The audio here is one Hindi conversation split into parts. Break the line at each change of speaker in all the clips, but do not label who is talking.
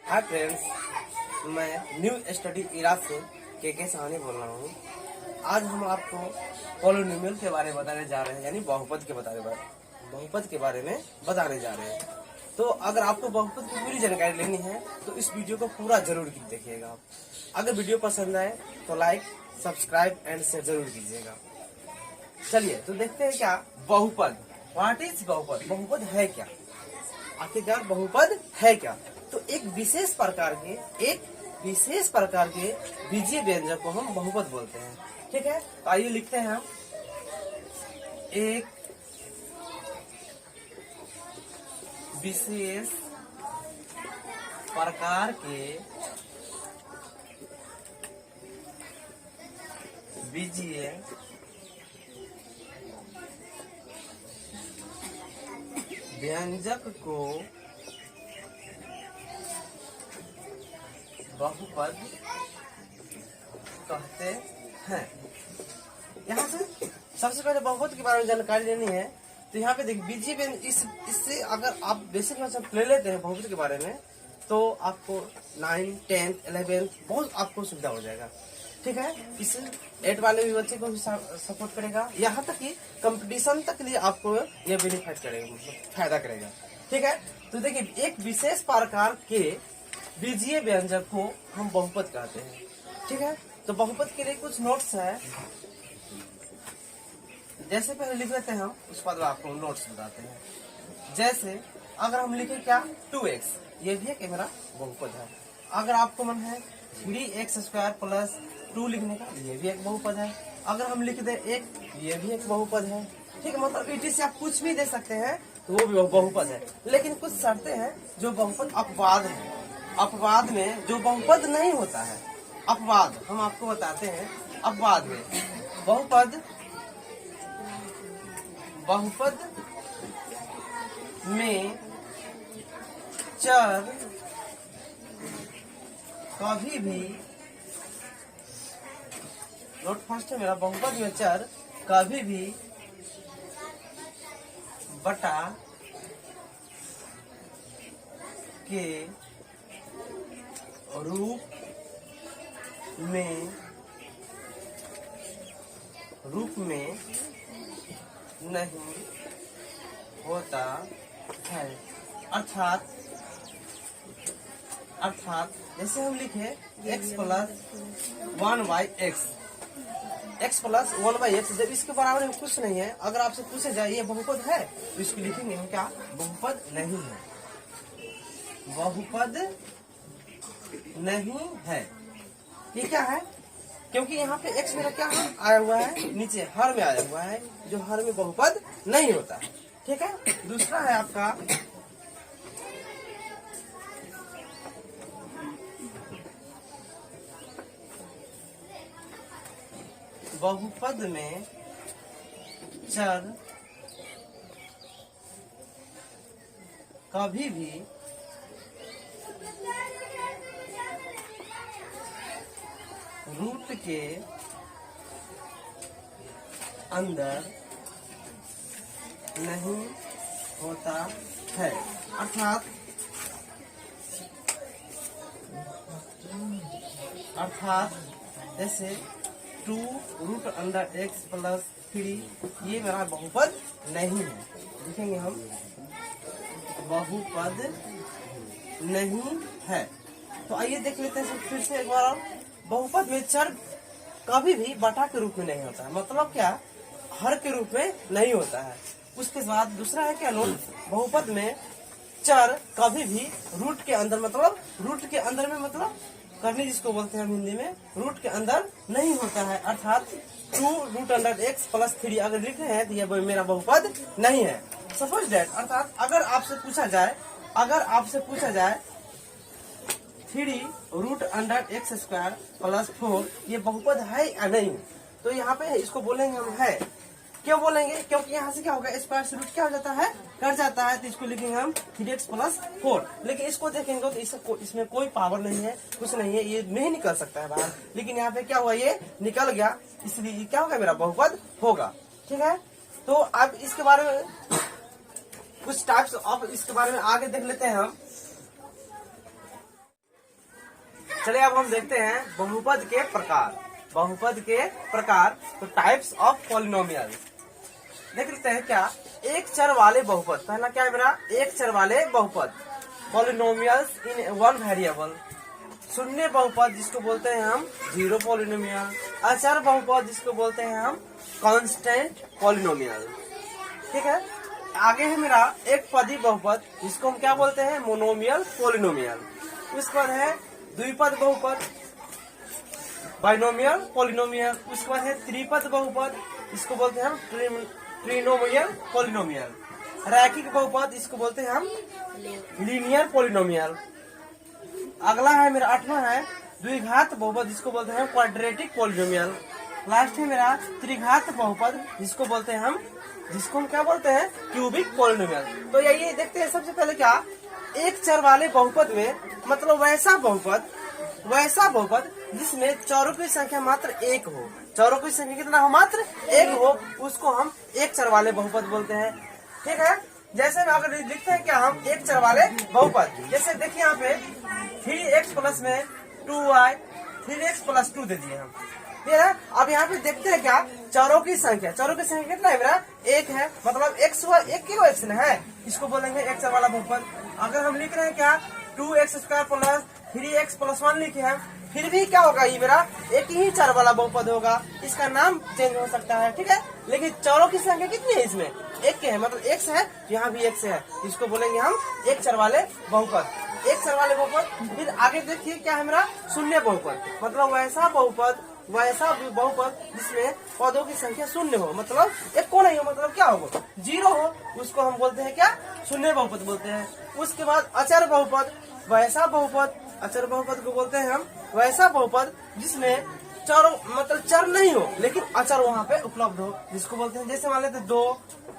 हाय फ्रेंड्स, मैं न्यू स्टडी इरा से के साहनी बोल रहा हूँ। आज हम आपको पॉलिनोमियल के बारे में बताने जा रहे हैं, यानी बहुपद के बारे में बताने जा रहे हैं। तो अगर आपको बहुपद की पूरी जानकारी लेनी है तो इस वीडियो को पूरा जरूर देखिएगा आप। अगर वीडियो पसंद आए तो लाइक, सब्सक्राइब एंड शेयर जरूर कीजिएगा। चलिए तो देखते हैं क्या बहुपद, व्हाट इज बहुपद, बहुपद है क्या, आखिरकार बहुपद है क्या। तो एक विशेष प्रकार के बीजीय व्यंजक को हम बहुपद बोलते हैं। ठीक है, तो आइए लिखते हैं हम। एक विशेष प्रकार के बीजीय व्यंजक को बहुपद कहते हैं। यहाँ से सबसे पहले बहुपद के बारे में जानकारी लेनी है तो यहाँ पे देखिए बीजीय व्यंजक, इससे अगर आप बेसिक कॉन्सेप्ट ले लेते हैं बहुपद के बारे में तो आपको 9, 10, 11 बहुत आपको सुविधा हो जाएगा। ठीक है, इस 8 वाले भी बच्चे को भी सपोर्ट करेगा, यहाँ तक कि कंपटीशन तक लिए आपको ये बेनिफिट करेगा, मतलब फायदा करेगा। ठीक है, तो देखिए एक विशेष प्रकार के बीजीय व्यंजक को हम बहुपद कहते हैं। ठीक है, तो बहुपद के लिए कुछ नोट्स है, जैसे पहले लिख लेते हैं हम, उसके बाद आपको नोट्स बताते हैं। जैसे अगर हम लिखे क्या 2x, ये भी एक मेरा बहुपद है। अगर आपको मन है 3x² प्लस 2 लिखने का, ये भी एक बहुपद है। अगर हम लिख दे 1, ये भी एक बहुपद है। ठीक है, मतलब इटी से आप कुछ भी दे सकते हैं तो वो भी बहुपद है। लेकिन कुछ शर्तें हैं जो बहुपद अपवाद है। अपवाद में जो बहुपद नहीं होता है, अपवाद हम आपको बताते हैं। अपवाद में बहुपद में चर कभी भी, नोट फर्स्ट है मेरा, बहुपद में चर कभी भी बटा के रूप में नहीं होता है। अर्थात जैसे हम लिखे x plus 1/x, x plus 1/x, जब इसके बराबर में कुछ नहीं है, अगर आपसे पूछे जाए ये बहुपद है तो इसको लिखेंगे हम क्या, बहुपद नहीं है, बहुपद नहीं है। ये क्या है, क्योंकि यहाँ पे x मेरा क्या आया हुआ है, नीचे हर में आया हुआ है, जो हर में बहुपद नहीं होता है। ठीक है, दूसरा है आपका बहुपद में चर कभी भी रूट के अंदर नहीं होता है। अर्थात जैसे 2√x प्लस 3, ये मेरा बहुपद नहीं है, लिखेंगे हम बहुपद नहीं है। तो आइए देख लेते हैं फिर से एक बार। बहुपद में चर कभी भी बटा के रूप में नहीं होता है, मतलब क्या, हर के रूप में नहीं होता है। उसके बाद दूसरा है क्या नोट, बहुपद में चर कभी भी रूट के अंदर, मतलब रूट के अंदर में, मतलब करनी जिसको बोलते हैं हम हिंदी में, रूट के अंदर नहीं होता है। अर्थात 2√x प्लस 3 अगर लिख रहे हैं तो ये मेरा बहुपद नहीं है। सपोज दैट, अर्थात अगर आपसे पूछा जाए 3√x² प्लस 4 ये बहुपद है या नहीं, तो यहाँ पे इसको बोलेंगे हम है। क्यों बोलेंगे, क्योंकि यहाँ से क्या होगा, स्क्वायर से रूट क्या हो जाता है, कट जाता है, तो इसको लिखेंगे हम 3x प्लस 4। लेकिन इसको देखेंगे तो इसमें कोई पावर नहीं है, कुछ नहीं है, ये नहीं निकल सकता है बाहर। लेकिन यहाँ पे क्या हुआ, ये निकल गया, इसलिए क्या होगा, मेरा बहुपद होगा। ठीक है, तो अब इसके बारे में कुछ टाइप्स ऑफ, इसके बारे में आगे देख लेते हैं हम। चलिए अब हम देखते हैं बहुपद के प्रकार। बहुपद के प्रकार, तो टाइप्स ऑफ पॉलिनोमियल देख लेते हैं। क्या एक चर वाले बहुपद, पहला क्या है मेरा, एक चर वाले बहुपद, पॉलिनोमियल्स इन वन वेरिएबल। शून्य बहुपद जिसको बोलते हैं हम जीरो पॉलिनोमियल। अचर बहुपद जिसको बोलते हैं हम कांस्टेंट पॉलिनोमियल। ठीक है, आगे है मेरा एक पदी बहुपद जिसको हम क्या बोलते हैं, मोनोमियल पॉलिनोमियल। उसके बाद है द्विपद बहुपद, बाइनोमियल पॉलिनोमियल। उसके बाद है त्रिपद बहुपद, इसको बोलते हैं हम ट्रिनोमियल पॉलिनोमियल। रैखिक बहुपद इसको बोलते हैं हम लीनियर पॉलिनोमियल। अगला है मेरा 8वां है द्विघात बहुपद जिसको बोलते हैं क्वाड्रेटिक पॉलिनोमियल। लास्ट है मेरा त्रिघात बहुपद जिसको बोलते हैं हम, जिसको हम क्या बोलते हैं, क्यूबिक पॉलिनोमियल। तो यही देखते हैं सबसे पहले क्या, एक चर वाले बहुपद में मतलब वैसा बहुपद जिसमें चरों की संख्या मात्र एक हो। चरों की संख्या कितना हो, मात्र एक हो, उसको हम एक चर वाले बहुपद बोलते हैं। ठीक है, जैसे में अगर लिखते हैं क्या हम एक चर वाले बहुपद, जैसे देखिए यहाँ पे 3x प्लस में 2y 3x प्लस 2 दे दिए हम। ठीक है, अब यहाँ पे देखते हैं क्या, चरों की संख्या कितना है मेरा, एक है, मतलब x हुआ, एक की x है, इसको बोलेंगे एक चर वाला बहुपद। अगर हम लिख रहे हैं क्या 2x square plus 3x plus 1 लिखे हैं, फिर भी क्या होगा, ये मेरा एक ही चर वाला बहुपद होगा, इसका नाम चेंज हो सकता है। ठीक है, लेकिन चरों की संख्या कितनी है, इसमें एक के है, मतलब x है, यहाँ भी x है, इसको बोलेंगे हम एक चर वाले बहुपद, एक चर वाले बहुपद। फिर आगे देखिए क्या है मेरा शून्य बहुपद, मतलब वैसा बहुपद जिसमें पदों की संख्या शून्य हो, मतलब एक को नहीं हो, मतलब क्या हो, जीरो हो, उसको हम बोलते हैं क्या, शून्य बहुपद बोलते हैं। उसके बाद अचर बहुपद, अचर बहुपद को बोलते हैं हम वैसा बहुपद जिसमें चर मतलब चर नहीं हो लेकिन अचर वहाँ पे उपलब्ध हो, जिसको बोलते हैं, जैसे मान लेते 2,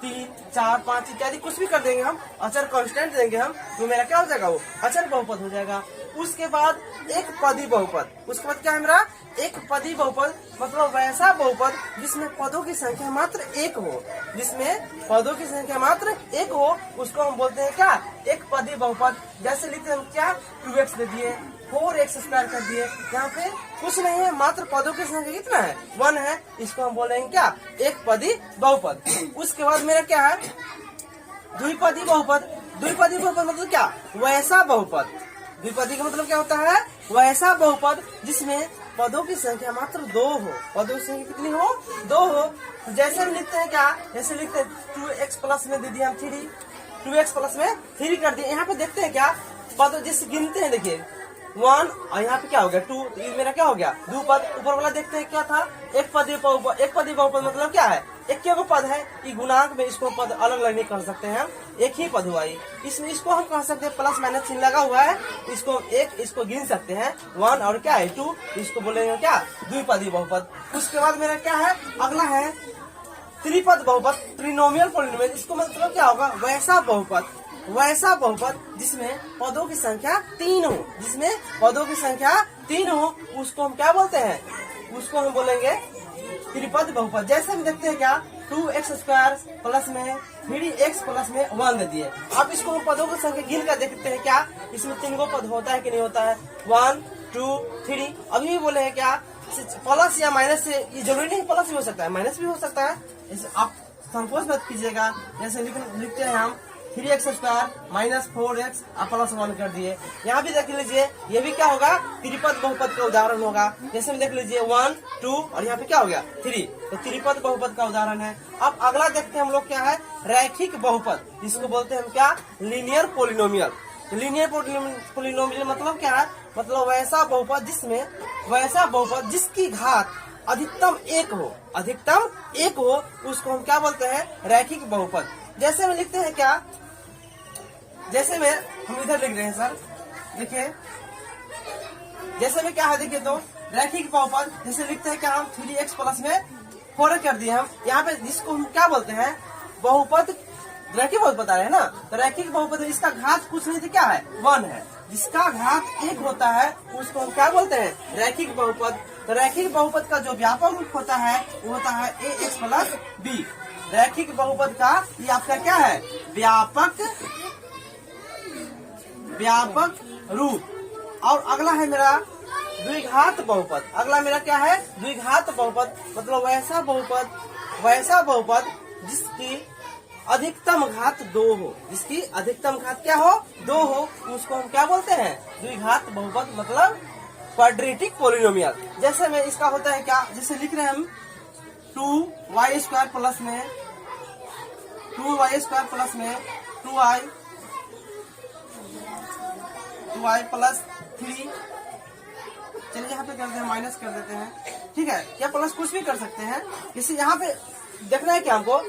3, 4, 5 इत्यादि कुछ भी कर देंगे हम, अचर कांस्टेंट देंगे हम, तो मेरा क्या हो जाएगा, वो अचर बहुपद हो जाएगा। उसके बाद एक पदी बहुपद, उसके बाद क्या है मेरा, एक पदी बहुपद, मतलब वैसा बहुपद जिसमें पदों की संख्या मात्र एक हो, उसको हम बोलते हैं क्या, एक पदी बहुपद। जैसे लिखते हैं हम क्या, 2x दे दिए, 4x स्क्वायर कर दिए, यहाँ पे कुछ नहीं है, मात्र पदों की संख्या कितना है, 1 है, इसको हम बोलेंगे क्या, एक पदी बहुपद। उसके बाद मेरा क्या है, द्विपदी बहुपद मतलब क्या, वैसा बहुपद। द्विपदी का मतलब क्या होता है, वैसा बहुपद जिसमें पदों की संख्या मात्र 2 हो, पदों की संख्या कितनी हो, 2 हो। जैसे हम लिखते हैं क्या, जैसे लिखते हैं 2x प्लस में दे दिया हम 3, 2x प्लस में 3 कर दिए। यहाँ पे देखते हैं क्या, पद जिस गिनते हैं, देखिए 1 और यहाँ पे क्या हो गया 2, मेरा क्या हो गया, द्विपद। ऊपर वाला देखते हैं क्या था, एक पदी बहुपद मतलब क्या है, एक के पद है, ये गुणांक में इसको पद अलग अलग नहीं कर सकते हैं, एक ही पद हुआ ये, इसमें इसको हम कह सकते हैं प्लस माइनस चिन्ह लगा हुआ है, इसको एक, इसको गिन सकते हैं 1 और क्या है 2, इसको बोलेंगे क्या, द्विपदी बहुपद। उसके बाद मेरा क्या है, अगला है त्रिपद बहुपद, ट्रिनोमियल पॉलिनोमियल। इसको मतलब क्या होगा, वैसा बहुपद जिसमें पदों की संख्या 3 हो, उसको हम क्या बोलते हैं, उसको हम बोलेंगे त्रिपद बहुपद। जैसे हम देखते हैं क्या, 2x स्क्वायर प्लस में 3x प्लस में 1 दे दिए। अब इसको हम पदों की संख्या गिन कर देखते हैं क्या, इसमें 3 गो पद होता है कि नहीं होता है, 1, 2, 3। अभी भी बोले हैं क्या, प्लस या माइनस से, ये जरूरी नहीं प्लस भी हो सकता है, माइनस भी हो सकता है, इसे आप संकोच मत कीजिएगा। जैसे लिखते हैं हम 3x square minus 4x plus 1 कर दिए। यहाँ भी देख लीजिए, ये भी क्या होगा, त्रिपद बहुपद का उदाहरण होगा। जैसे में देख लीजिए 1, 2 और यहाँ पे क्या हो गया 3, तो त्रिपद बहुपद का उदाहरण है। अब अगला देखते हैं हम लोग क्या है, रैखिक बहुपद, जिसको बोलते हैं हम क्या, लीनियर पॉलिनोमियल। लीनियर पॉलिनोमियल मतलब क्या है, मतलब वैसा बहुपद जिसकी घात अधिकतम एक हो, उसको हम क्या बोलते हैं, रैखिक बहुपद। जैसे में लिखते हैं क्या, जैसे में हम इधर लिख रहे हैं सर, देखिए जैसे में क्या है, देखिए तो रैखिक बहुपद, जैसे लिखते हैं क्या, हम 3x प्लस में 4 कर दिए हम, यहाँ पे जिसको हम क्या बोलते हैं, बहुपद, रैखिक बहुपद बता रहे हैं ना, तो रैखिक बहुपद इसका घात कुछ नहीं, क्या है, 1 है, जिसका घात 1 होता है उसको हम क्या बोलते हैं, रैखिक बहुपद। तो रैखिक बहुपद का जो व्यापक रूप होता है वो होता है ax प्लस b। रैखिक बहुपद का ये आपका क्या है, व्यापक रूप। और अगला है मेरा द्विघात बहुपद। अगला मेरा क्या है? द्विघात बहुपद, मतलब वैसा बहुपद जिसकी अधिकतम घात 2 हो, जिसकी अधिकतम घात क्या हो? 2 हो, उसको हम क्या बोलते हैं? द्विघात बहुपद, मतलब क्वाड्रेटिक पोलिनोमियल। जैसे में इसका होता है क्या, जैसे लिख रहे हैं हम 2y² प्लस में 2y² प्लस में 2y प्लस 3, चलिए यहाँ पे करते हैं माइनस कर देते हैं, ठीक है, या प्लस कुछ भी कर सकते हैं। इसी यहाँ पे देखना है क्या हमको,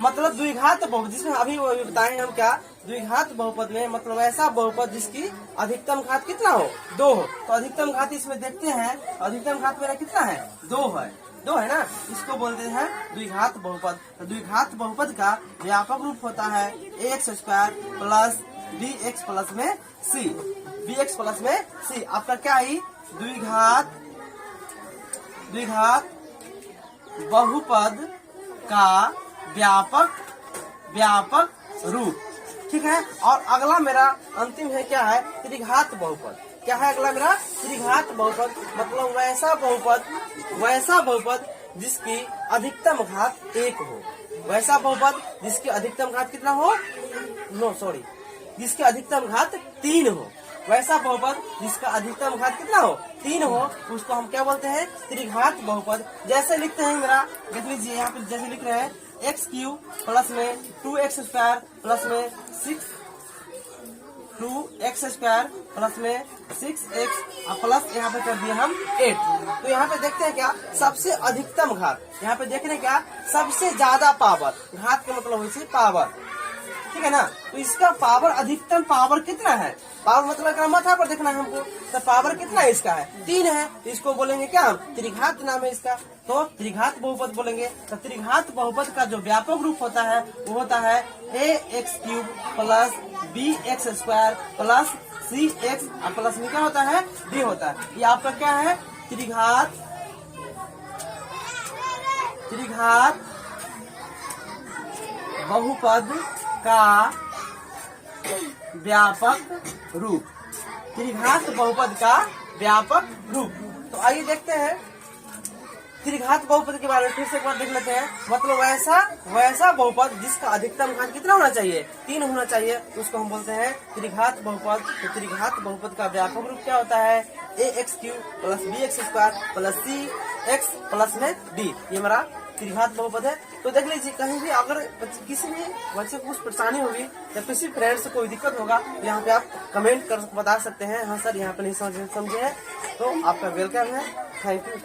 मतलब द्विघात बहुपद, जिसमें अभी बताएं हम क्या, द्विघात बहुपद में मतलब ऐसा बहुपद जिसकी अधिकतम घात कितना हो? 2 हो। तो अधिकतम घात इसमें देखते हैं, अधिकतम घात मेरा कितना है? 2 है ना, इसको बोलते हैं द्विघात बहुपद। तो द्विघात बहुपद का व्यापक रूप होता है ax² प्लस bx प्लस में c, bx प्लस में c। आपका क्या है? द्विघात बहुपद का व्यापक रूप, ठीक है। और अगला मेरा अंतिम है क्या है? त्रिघात बहुपद। क्या है अगला मेरा? त्रिघात बहुपद, मतलब वैसा बहुपद जिसकी अधिकतम घात 1 हो, वैसा बहुपद जिसकी अधिकतम घात कितना हो? जिसकी अधिकतम घात 3 हो, वैसा बहुपद जिसका अधिकतम घात कितना हो? 3 हो, उसको हम क्या बोलते हैं? त्रिघात बहुपद। जैसे लिखते हैं मेरा, देख लीजिए यहाँ पे जैसे लिख रहे हैं x³ प्लस में 2x² प्लस में 2x² प्लस में 6x प्लस यहाँ पे कर दिए हम 8। तो यहाँ पे देखते हैं क्या, सबसे अधिकतम घात, यहाँ पे देख रहे हैं क्या, सबसे ज्यादा पावर, घात का मतलब वैसे पावर, ठीक है ना। तो इसका पावर, अधिकतम पावर कितना है? पावर मतलब माथा पर देखना है हमको, तो पावर कितना है इसका? है 3 है। तो इसको बोलेंगे क्या हम? त्रिघात नाम है इसका, तो त्रिघात बहुपद बोलेंगे। तो त्रिघात बहुपद का जो व्यापक रूप होता है वो होता है ax³ plus bx² plus cx plus में क्या होता है? d होता है। ये आपका क्या है? त्रिघात बहुपद का व्यापक रूप, त्रिघात बहुपद का व्यापक रूप। तो आइए देखते हैं त्रिघात बहुपद के बारे में फिर से एक बार देख लेते हैं। मतलब वैसा बहुपद जिसका अधिकतम घात कितना होना चाहिए? 3 होना चाहिए, उसको हम बोलते हैं त्रिघात बहुपद। तो त्रिघात बहुपद का व्यापक रूप क्या होता है? ax³ plus bx² plus cx plus में d। ये हमारा त्रिघात बहुपद है। तो देख लीजिए, कहीं भी अगर किसी भी बच्चे को कुछ परेशानी होगी या किसी फ्रेंड से कोई दिक्कत होगा, यहाँ पे आप कमेंट कर बता सकते हैं, हाँ सर यहाँ पे नहीं समझे हैं, तो आपका वेलकम है। Thank you.